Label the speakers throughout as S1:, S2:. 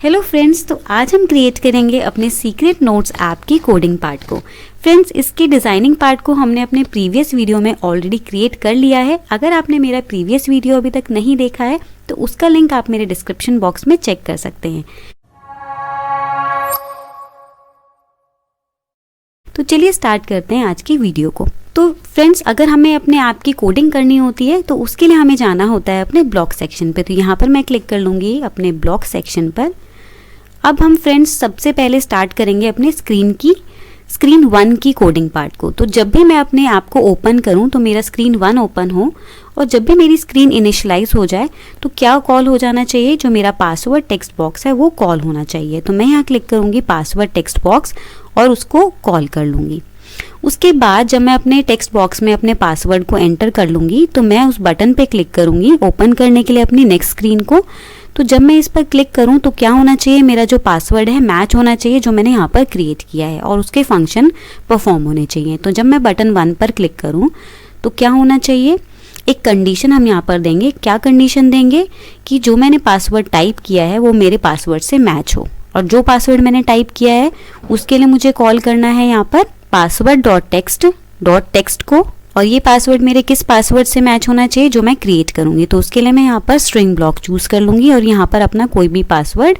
S1: Hello friends, तो आज हम क्रिएट करेंगे अपने सीक्रेट नोट्स ऐप की कोडिंग पार्ट को। फ्रेंड्स, इसकी डिज़ाइनिंग पार्ट को हमने अपने प्रीवियस वीडियो में ऑलरेडी क्रिएट कर लिया है। अगर आपने मेरा प्रीवियस वीडियो अभी तक नहीं देखा है तो उसका लिंक आप मेरे डिस्क्रिप्शन बॉक्स में चेक कर सकते हैं। तो चलिए स्टार्ट करते हैं आज की वीडियो को। तो फ्रेंड्स, अगर हमें अपने ऐप की कोडिंग करनी होती है तो उसके लिए हमें जाना होता है अपने ब्लॉक सेक्शन पे। तो यहाँ पर मैं क्लिक कर लूँगी अपने ब्लॉक सेक्शन पर। अब हम फ्रेंड्स सबसे पहले स्टार्ट करेंगे अपने स्क्रीन 1 की कोडिंग पार्ट को। तो जब भी मैं अपने ऐप को ओपन करूं तो मेरा स्क्रीन 1 ओपन हो और जब भी मेरी स्क्रीन इनिशियलाइज हो जाए तो क्या कॉल हो जाना चाहिए, जो मेरा पासवर्ड टेक्स्ट बॉक्स है वो कॉल होना चाहिए। तो मैं यहाँ क्लिक करूँगी पासवर्ड टेक्स्ट बॉक्स और उसको कॉल कर लूँगी। उसके बाद जब मैं अपने टेक्स्ट बॉक्स में अपने पासवर्ड को एंटर कर लूँगी तो मैं उस बटन पे क्लिक करूँगी ओपन करने के लिए अपनी नेक्स्ट स्क्रीन को। तो जब मैं इस पर क्लिक करूं तो क्या होना चाहिए, मेरा जो पासवर्ड है मैच होना चाहिए जो मैंने यहाँ पर क्रिएट किया है और उसके फंक्शन परफॉर्म होने चाहिए। तो जब मैं बटन 1 पर क्लिक करूं तो क्या होना चाहिए, एक कंडीशन हम यहाँ पर देंगे। क्या कंडीशन देंगे कि जो मैंने पासवर्ड टाइप किया है वो मेरे पासवर्ड से मैच हो, और जो पासवर्ड मैंने टाइप किया है उसके लिए मुझे कॉल करना है यहाँ पर password.text को, और ये पासवर्ड मेरे किस पासवर्ड से मैच होना चाहिए जो मैं क्रिएट करूँगी। तो उसके लिए मैं यहाँ पर स्ट्रिंग ब्लॉक चूज़ कर लूँगी और यहाँ पर अपना कोई भी पासवर्ड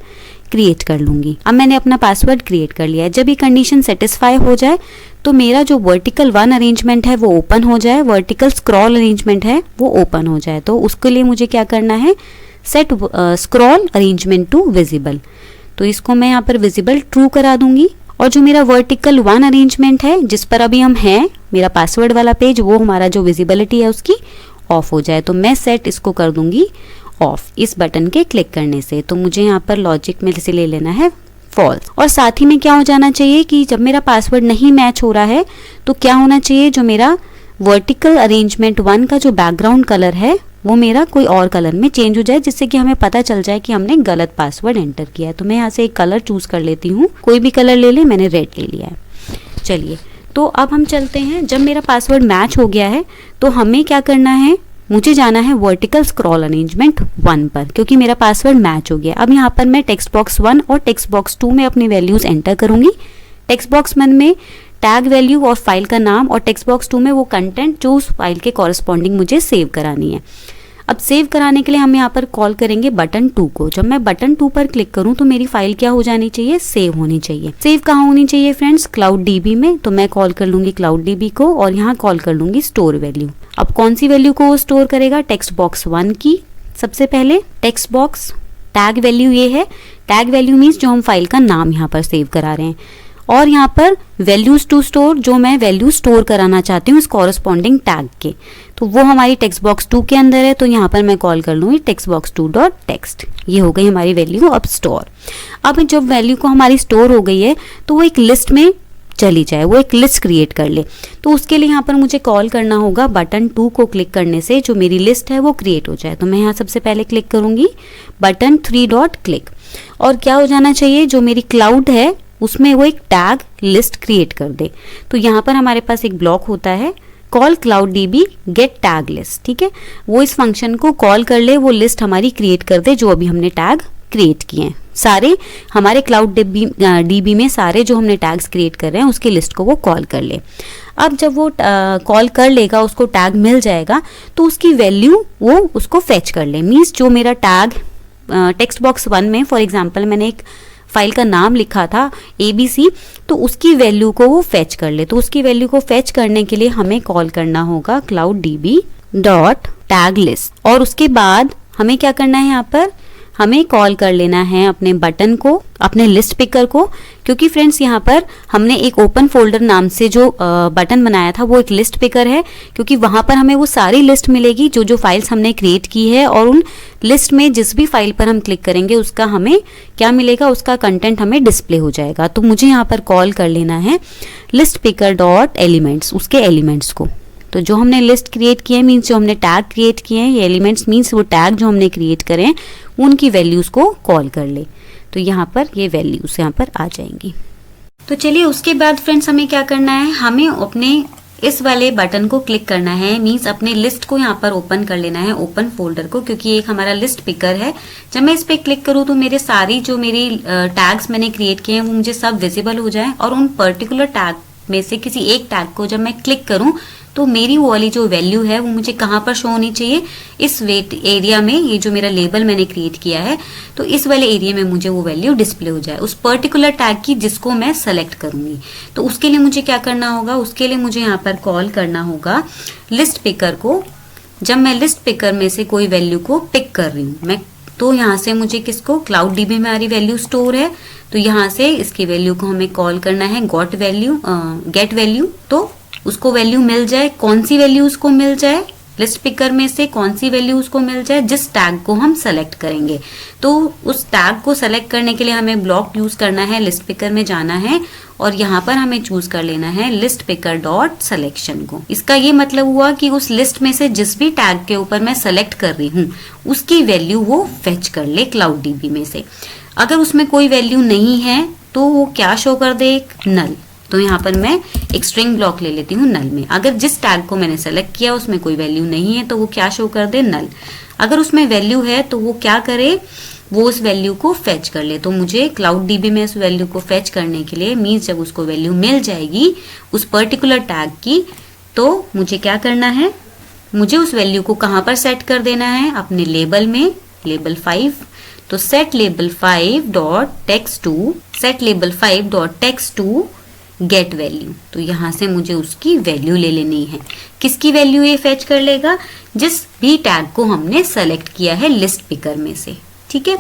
S1: क्रिएट कर लूँगी। अब मैंने अपना पासवर्ड क्रिएट कर लिया है। जब ये कंडीशन सेटिस्फाई हो जाए तो मेरा जो वर्टिकल 1 अरेंजमेंट है वो ओपन हो जाए, वर्टिकल स्क्रॉल अरेंजमेंट है वो ओपन हो जाए। तो उसके लिए मुझे क्या करना है, set scroll arrangement to visible. तो इसको मैं यहाँ पर विजिबल ट्रू करा दूंगी, और जो मेरा वर्टिकल 1 अरेंजमेंट है जिस पर अभी हम हैं, मेरा पासवर्ड वाला पेज, वो हमारा जो विजिबिलिटी है उसकी ऑफ हो जाए। तो मैं सेट इसको कर दूंगी ऑफ इस बटन के क्लिक करने से। तो मुझे यहाँ पर लॉजिक में से ले लेना है फॉल्स। और साथ ही में क्या हो जाना चाहिए कि जब मेरा पासवर्ड नहीं मैच हो रहा है तो क्या होना चाहिए, जो मेरा वर्टिकल अरेंजमेंट 1 का जो बैकग्राउंड कलर है वो मेरा कोई और कलर में चेंज हो जाए, जिससे कि हमें पता चल जाए कि हमने गलत पासवर्ड एंटर किया है। तो मैं यहाँ से एक कलर चूज कर लेती हूँ, कोई भी कलर ले ले, मैंने रेड ले लिया है। चलिए, तो अब हम चलते हैं। जब मेरा पासवर्ड मैच हो गया है तो हमें क्या करना है, मुझे जाना है वर्टिकल स्क्रॉल अरेंजमेंट 1 पर, क्योंकि मेरा पासवर्ड मैच हो गया। अब यहाँ पर मैं टेक्स्ट बॉक्स 1 और टेक्स्ट बॉक्स 2 में अपनी वैल्यूज एंटर करूंगी। टेक्स्ट बॉक्स 1 में टैग वैल्यू और फाइल का नाम, और टेक्स्ट बॉक्स 2 में वो कंटेंट जो उस फाइल के कॉरेस्पॉन्डिंग मुझे सेव करानी है। अब सेव कराने के लिए हम यहाँ पर कॉल करेंगे बटन 2 को। जब मैं बटन 2 पर क्लिक करूँ तो मेरी फाइल क्या हो जानी चाहिए, सेव होनी चाहिए। सेव कहाँ होनी चाहिए फ्रेंड्स, क्लाउड डीबी में। तो मैं कॉल कर लूंगी क्लाउड डीबी को और यहाँ कॉल कर लूंगी स्टोर वैल्यू। अब कौन सी वैल्यू को वो स्टोर करेगा, टेक्स्ट बॉक्स 1 की। सबसे पहले टेक्स्ट बॉक्स टैग वैल्यू ये है, टैग वैल्यू मीन्स जो हम फाइल का नाम यहाँ पर सेव करा रहे हैं, और यहाँ पर वैल्यूज टू स्टोर, जो मैं वैल्यू स्टोर कराना चाहती हूँ इस कॉरेस्पॉन्डिंग टैग के, तो वो हमारी टेक्स्ट बॉक्स 2 के अंदर है। तो यहाँ पर मैं कॉल कर लूँगी टेक्स्ट बॉक्स 2.text। ये हो गई हमारी वैल्यू अब स्टोर। अब जब वैल्यू को हमारी स्टोर हो गई है तो वो एक लिस्ट में चली जाए, वो एक लिस्ट क्रिएट कर ले। तो उसके लिए यहाँ पर मुझे कॉल करना होगा बटन 2 को क्लिक करने से जो मेरी लिस्ट है वो क्रिएट हो जाए। तो मैं यहाँ सबसे पहले क्लिक करूँगी बटन 3.click, और क्या हो जाना चाहिए, जो मेरी क्लाउड है उसमें वो एक टैग लिस्ट क्रिएट कर दे। तो यहाँ पर हमारे पास एक ब्लॉक होता है call cloud DB get tag list, ठीक है। वो इस फंक्शन को कॉल कर ले, वो लिस्ट हमारी क्रिएट कर दे जो अभी हमने टैग क्रिएट किए हैं। सारे हमारे क्लाउड डीबी में सारे जो हमने टैग्स क्रिएट कर रहे हैं उसकी लिस्ट को वो कॉल कर ले। अब जब वो कॉल कर लेगा, उसको टैग मिल जाएगा तो उसकी वैल्यू वो उसको फेच कर ले। मीन्स जो मेरा टैग टेक्स्ट बॉक्स 1 में फॉर एग्जाम्पल मैंने एक फाइल का नाम लिखा था ABC, तो उसकी वैल्यू को वो फेच कर ले। तो उसकी वैल्यू को फेच करने के लिए हमें कॉल करना होगा cloud dB dot tag list, और उसके बाद हमें क्या करना है, यहाँ पर हमें कॉल कर लेना है अपने बटन को, अपने लिस्ट पिकर को, क्योंकि फ्रेंड्स यहाँ पर हमने एक ओपन फोल्डर नाम से जो बटन बनाया था वो एक लिस्ट पिकर है, क्योंकि वहाँ पर हमें वो सारी लिस्ट मिलेगी जो जो फाइल्स हमने क्रिएट की है, और उन लिस्ट में जिस भी फाइल पर हम क्लिक करेंगे उसका हमें क्या मिलेगा, उसका कंटेंट हमें डिस्प्ले हो जाएगा। तो मुझे यहाँ पर कॉल कर लेना है लिस्ट पिकर डॉट एलिमेंट्स, उसके एलिमेंट्स को। तो जो हमने लिस्ट क्रिएट किए हैं मीन्स जो हमने टैग क्रिएट किए हैं, ये एलिमेंट्स मीन्स वो टैग जो हमने क्रिएट करे हैं उनकी वैल्यूज को कॉल कर ले। तो यहाँ पर ये वैल्यूज यहाँ पर आ जाएंगी। तो चलिए उसके बाद फ्रेंड्स हमें क्या करना है, हमें अपने इस वाले बटन को क्लिक करना है, मींस अपने लिस्ट को यहाँ पर ओपन कर लेना है, ओपन फोल्डर को, क्योंकि एक हमारा लिस्ट पिकर है। जब मैं इस पे क्लिक करूँ तो मेरे सारी जो मेरी टैग्स मैंने क्रिएट किए हैं वो मुझे सब विजिबल हो जाए, और उन पर्टिकुलर टैग में से किसी एक टैग को जब मैं क्लिक करूं तो मेरी वो वाली जो वैल्यू है वो मुझे कहाँ पर शो होनी चाहिए, इस वेट एरिया में। ये जो मेरा लेबल मैंने क्रिएट किया है तो इस वाले एरिया में मुझे वो वैल्यू डिस्प्ले हो जाए उस पर्टिकुलर टैग की जिसको मैं सेलेक्ट करूंगी। तो उसके लिए मुझे क्या करना होगा, उसके लिए मुझे यहाँ पर कॉल करना होगा लिस्ट पिकर को। जब मैं लिस्ट पिकर में से कोई वैल्यू को पिक कर रही हूँ मैं, तो यहाँ से मुझे किसको, क्लाउड डीबी में हमारी वैल्यू स्टोर है, तो यहाँ से इसकी वैल्यू को हमें कॉल करना है गेट वैल्यू। तो उसको वैल्यू मिल जाए, कौन सी वैल्यू उसको मिल जाए, लिस्ट पिकर में से कौन सी वैल्यू उसको मिल जाए जिस टैग को हम सेलेक्ट करेंगे। तो उस टैग को सेलेक्ट करने के लिए हमें ब्लॉक यूज करना है, लिस्ट पिकर में जाना है और यहाँ पर हमें चूज कर लेना है लिस्ट पिकर डॉट सिलेक्शन को। इसका ये मतलब हुआ कि उस लिस्ट में से जिस भी टैग के ऊपर मैं सेलेक्ट कर रही हूँ उसकी वैल्यू वो फेच कर ले क्लाउड डीबी में से। अगर उसमें कोई वैल्यू नहीं है तो वो क्या शो कर दे, नल। तो यहाँ पर मैं एक स्ट्रिंग ब्लॉक ले लेती हूँ नल में। अगर जिस टैग को मैंने सेलेक्ट किया उसमें कोई वैल्यू नहीं है तो वो क्या शो कर दे, नल। अगर उसमें वैल्यू है तो वो क्या करे, वो उस वैल्यू को फेच कर ले। तो मुझे क्लाउड डीबी में उस वैल्यू को फेच करने के लिए, मीन्स जब उसको वैल्यू मिल जाएगी उस पर्टिकुलर टैग की, तो मुझे क्या करना है, मुझे उस वैल्यू को कहाँ पर सेट कर देना है, अपने लेबल में, लेबल 5। तो set label 5 dot text to get value. तो यहां से मुझे उसकी वैल्यू ले लेनी है। किसकी वैल्यू ये फेच कर लेगा, जिस भी टैग को हमने सेलेक्ट किया है लिस्ट पिकर में से। ठीक है,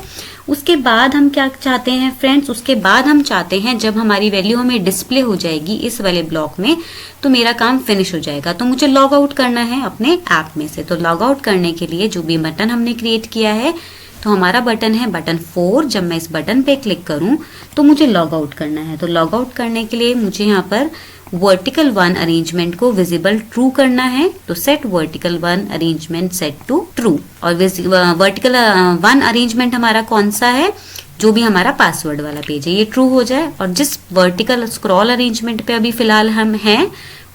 S1: उसके बाद हम क्या चाहते हैं फ्रेंड्स, उसके बाद हम चाहते हैं जब हमारी वैल्यू हमें डिस्प्ले हो जाएगी इस वाले ब्लॉक में तो मेरा काम फिनिश हो जाएगा। तो मुझे लॉग आउट करना है अपने ऐप में से। तो लॉग आउट करने के लिए जो भी बटन हमने क्रिएट किया है, तो हमारा बटन है बटन 4। जब मैं इस बटन पे क्लिक करूं तो मुझे लॉग आउट करना है। तो लॉग आउट करने के लिए मुझे यहाँ पर वर्टिकल 1 अरेंजमेंट को विजिबल ट्रू करना है। तो set vertical 1 arrangement set to true. और वर्टिकल 1 अरेंजमेंट हमारा कौन सा है, जो भी हमारा पासवर्ड वाला पेज है ये ट्रू हो जाए। और जिस वर्टिकल स्क्रॉल अरेंजमेंट पे अभी फिलहाल हम हैं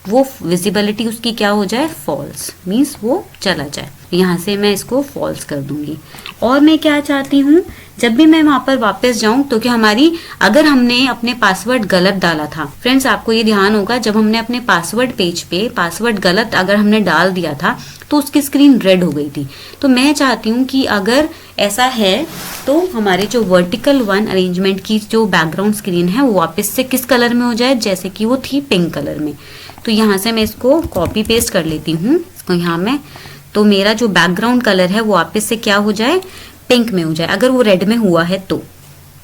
S1: वो विजिबिलिटी उसकी क्या हो जाए, फॉल्स, मीन्स वो चला जाए। यहाँ से मैं इसको फॉल्स कर दूंगी। और मैं क्या चाहती हूँ, जब भी मैं वहां पर वापस जाऊं तो क्या हमारी, अगर हमने अपने पासवर्ड गलत डाला था, फ्रेंड्स आपको ये ध्यान होगा, जब हमने अपने पासवर्ड पेज पे पासवर्ड गलत अगर हमने डाल दिया था तो उसकी स्क्रीन रेड हो गई थी। तो मैं चाहती हूँ कि अगर ऐसा है तो हमारे जो वर्टिकल 1 अरेंजमेंट की जो बैकग्राउंड स्क्रीन है वो वापस से किस कलर में हो जाए, जैसे कि वो थी पिंक कलर में। तो यहाँ से मैं इसको कॉपी पेस्ट कर लेती हूँ इसको यहाँ में। तो मेरा जो बैकग्राउंड कलर है वो वापस से क्या हो जाए, पिंक में हो जाए। अगर वो रेड में हुआ है तो,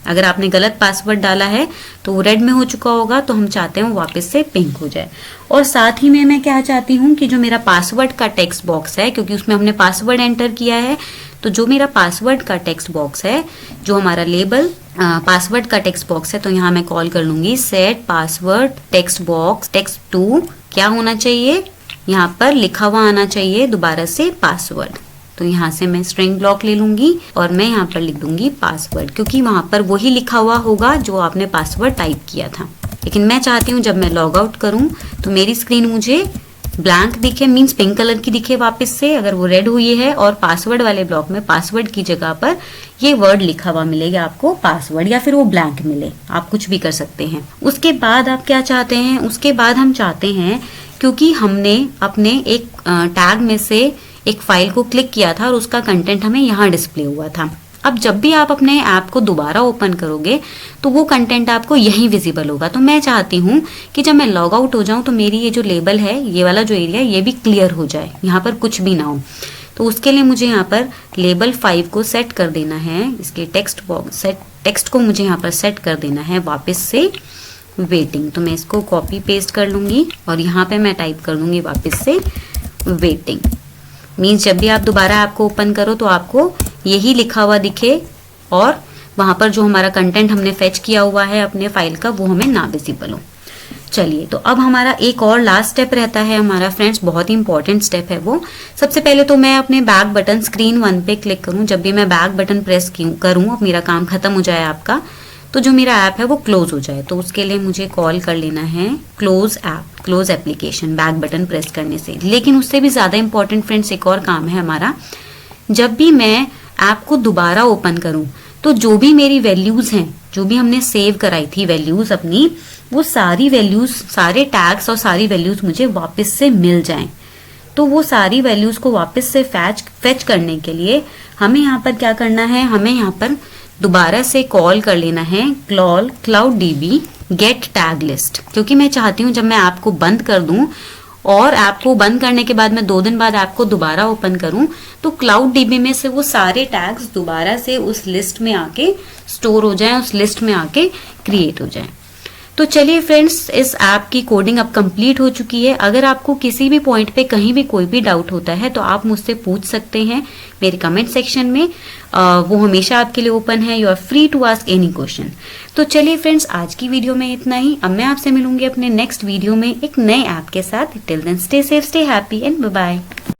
S1: अगर आपने गलत पासवर्ड डाला है तो वो रेड में हो चुका होगा, तो हम चाहते हैं वो वापस से पिंक हो जाए। और साथ ही में मैं क्या चाहती हूँ कि जो मेरा पासवर्ड का टेक्स्ट बॉक्स है, क्योंकि उसमें हमने पासवर्ड एंटर किया है, तो जो मेरा पासवर्ड का टेक्स्ट बॉक्स है, जो हमारा लेबल पासवर्ड का टेक्स्ट बॉक्स है, तो यहाँ मैं कॉल कर लूंगी set password text box text to क्या होना चाहिए, यहाँ पर लिखा हुआ आना चाहिए दोबारा से पासवर्ड। तो यहाँ से मैं स्ट्रिंग ब्लॉक ले लूंगी और मैं यहाँ पर लिख दूंगी पासवर्ड, क्योंकि वहां पर वही लिखा हुआ होगा जो आपने पासवर्ड टाइप किया था। लेकिन मैं चाहती हूँ जब मैं लॉग आउट करूँ तो मेरी स्क्रीन मुझे ब्लैंक दिखे, मीन्स पिंक कलर की दिखे वापस से, अगर वो रेड हुई है, और पासवर्ड वाले ब्लॉक में पासवर्ड की जगह पर ये वर्ड लिखा हुआ मिलेगा आपको पासवर्ड, या फिर वो ब्लैंक मिले, आप कुछ भी कर सकते हैं। उसके बाद आप क्या चाहते हैं, उसके बाद हम चाहते हैं, क्योंकि हमने अपने एक टैग में से एक फाइल को क्लिक किया था और उसका कंटेंट हमें यहाँ डिस्प्ले हुआ था। अब जब भी आप अपने ऐप को दोबारा ओपन करोगे तो वो कंटेंट आपको यहीं विजिबल होगा। तो मैं चाहती हूँ कि जब मैं लॉग आउट हो जाऊँ तो मेरी ये जो लेबल है, ये वाला जो एरिया, ये भी क्लियर हो जाए, यहाँ पर कुछ भी ना हो। तो उसके लिए मुझे यहाँ पर लेबल 5 को सेट कर देना है, इसके टेक्स्ट को मुझे यहाँ पर सेट कर देना है वापस से वेटिंग। तो मैं इसको कॉपी पेस्ट कर लूंगी और यहाँ पे मैं टाइप कर दूंगी वापस से वेटिंग। मीन्स जब भी आप दोबारा ऐप को ओपन करो तो आपको यही लिखा हुआ दिखे और वहां पर जो हमारा कंटेंट हमने फेच किया हुआ है अपने फाइल का वो हमें ना विजिबल हो। चलिए, तो अब हमारा एक और लास्ट स्टेप रहता है हमारा फ्रेंड्स, बहुत ही इंपॉर्टेंट स्टेप है वो। सबसे पहले तो मैं अपने बैक बटन स्क्रीन 1 पे क्लिक करूं। जब भी मैं बैक बटन प्रेस करूं, अब मेरा काम खत्म हो जाए आपका, तो जो मेरा ऐप है वो क्लोज हो जाए। तो उसके लिए मुझे कॉल कर लेना है close app, close application, back button press करने से। लेकिन उससे भी ज़्यादा इंपॉर्टेंट फ्रेंड्स एक और काम है हमारा, जब भी मैं ऐप को दोबारा ओपन करूं तो जो भी मेरी वैल्यूज हैं, जो भी हमने सेव कराई थी वैल्यूज अपनी, वो सारी वैल्यूज, सारे टैग्स और सारी वैल्यूज मुझे वापस से मिल जाएं। तो वो सारी वैल्यूज को वापस से फेच करने के लिए हमें यहाँ पर क्या करना है, हमें यहाँ पर दोबारा से कॉल कर लेना है cloud DB get tag list. क्योंकि मैं चाहती हूँ जब मैं ऐप को बंद कर दूं और ऐप को बंद करने के बाद मैं 2 दिन बाद ऐप को दोबारा ओपन करूं तो क्लाउड डीबी में से वो सारे टैग्स दोबारा से उस लिस्ट में आके स्टोर हो जाएं, उस लिस्ट में आके क्रिएट हो जाएं। तो चलिए फ्रेंड्स, इस ऐप की कोडिंग अब कंप्लीट हो चुकी है। अगर आपको किसी भी पॉइंट पे कहीं भी कोई भी डाउट होता है तो आप मुझसे पूछ सकते हैं मेरे कमेंट सेक्शन में, वो हमेशा आपके लिए ओपन है। You are free to ask any question. तो चलिए फ्रेंड्स, आज की वीडियो में इतना ही। अब मैं आपसे मिलूंगी अपने नेक्स्ट वीडियो में एक नए ऐप के साथ। Till then stay safe, stay happy and bye bye.